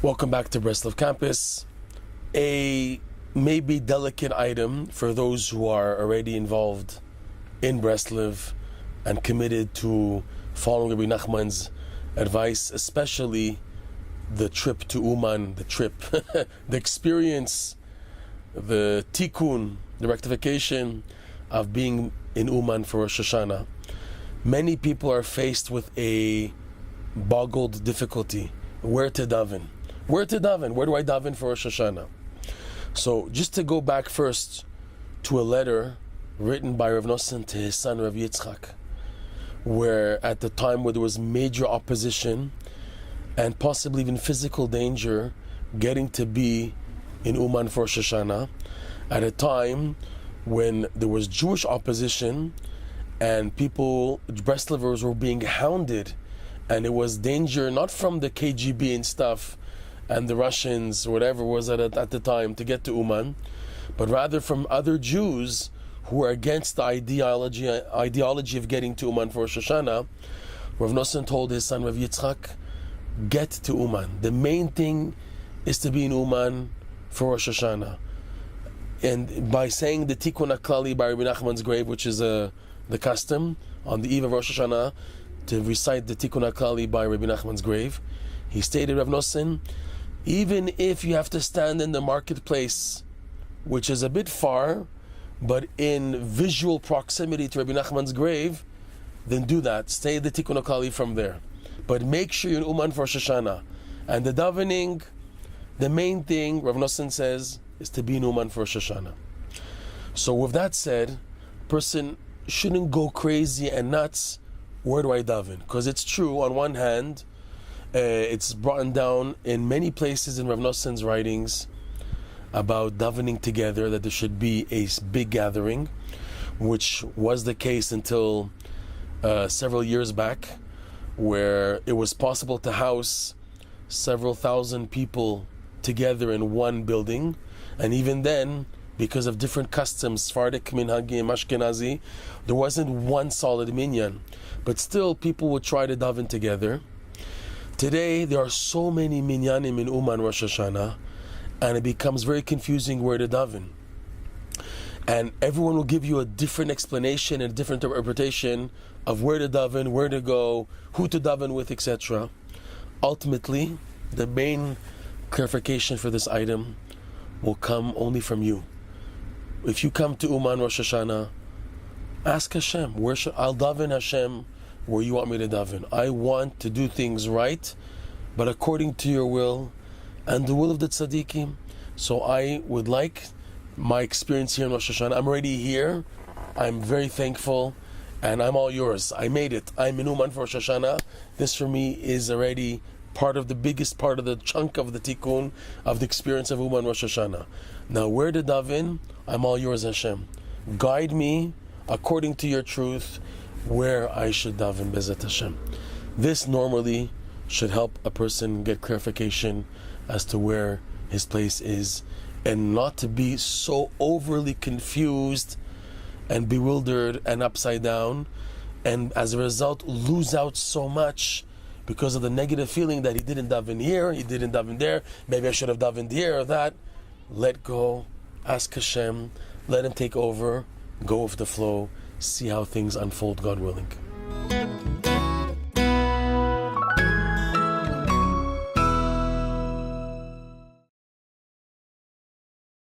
Welcome back to Breslov Campus. A maybe delicate item for those who are already involved in Breslov and committed to following Rabbi Nachman's advice, especially the trip to Uman, the experience, the tikkun, the rectification of being in Uman for Rosh Hashana. Many people are faced with a boggled difficulty. Where to daven? Where to daven? Where do I daven for Rosh Hashana? So just to go back first to a letter written by Rav Nosson to his son Rav Yitzchak, where at the time where there was major opposition and possibly even physical danger getting to be in Uman for Rosh Hashana, at a time when there was Jewish opposition and people, Breslovers, were being hounded, and it was danger not from the KGB and stuff and the Russians, whatever was at the time, to get to Uman, but rather from other Jews who were against the ideology of getting to Uman for Rosh Hashana. Rav Nosson told his son Rav Yitzchak, get to Uman. The main thing is to be in Uman for Rosh Hashana. And by saying the Tikkun HaKlali by Rabbi Nachman's grave, which is the custom on the eve of Rosh Hashana, to recite the Tikkun HaKlali by Rabbi Nachman's grave, he stated, Rav Nosson, even if you have to stand in the marketplace, which is a bit far, but in visual proximity to Rabbi Nachman's grave, then do that. Stay the Tikkun HaKlali from there. But make sure you're in Uman for Rosh Hashana. And the davening, the main thing, Rav Nosson says, is to be in Uman for Rosh Hashana. So with that said, person shouldn't go crazy and nuts. Where do I daven? Because it's true, on one hand, it's brought down in many places in Rav Nosson's writings about davening together, that there should be a big gathering, which was the case until several years back, where it was possible to house several thousand people together in one building. And even then, because of different customs, Sephardic, Minhagim, Ashkenazi, there wasn't one solid minyan. But still, people would try to daven together. Today, there are so many minyanim in Uman Rosh Hashana, and it becomes very confusing where to daven. And everyone will give you a different explanation and a different interpretation of where to daven, where to go, who to daven with, etc. Ultimately, the main clarification for this item will come only from you. If you come to Uman Rosh Hashana, ask Hashem, I'll daven Hashem where you want me to daven. I want to do things right, but according to your will and the will of the tzaddikim. So I would like my experience here in Rosh Hashana. I'm already here. I'm very thankful, and I'm all yours. I made it. I'm in Uman for Rosh Hashana. This for me is already part of the biggest part of the chunk of the tikkun of the experience of Uman Rosh Hashana. Now, where to daven? I'm all yours, Hashem. Guide me according to your truth where I should daven, Bezat Hashem. This normally should help a person get clarification as to where his place is, and not to be so overly confused and bewildered and upside down, and as a result lose out so much because of the negative feeling that he didn't daven here, he didn't daven there, maybe I should have davened here or that. Let go, ask Hashem, let Him take over, go with the flow, see how things unfold, God willing.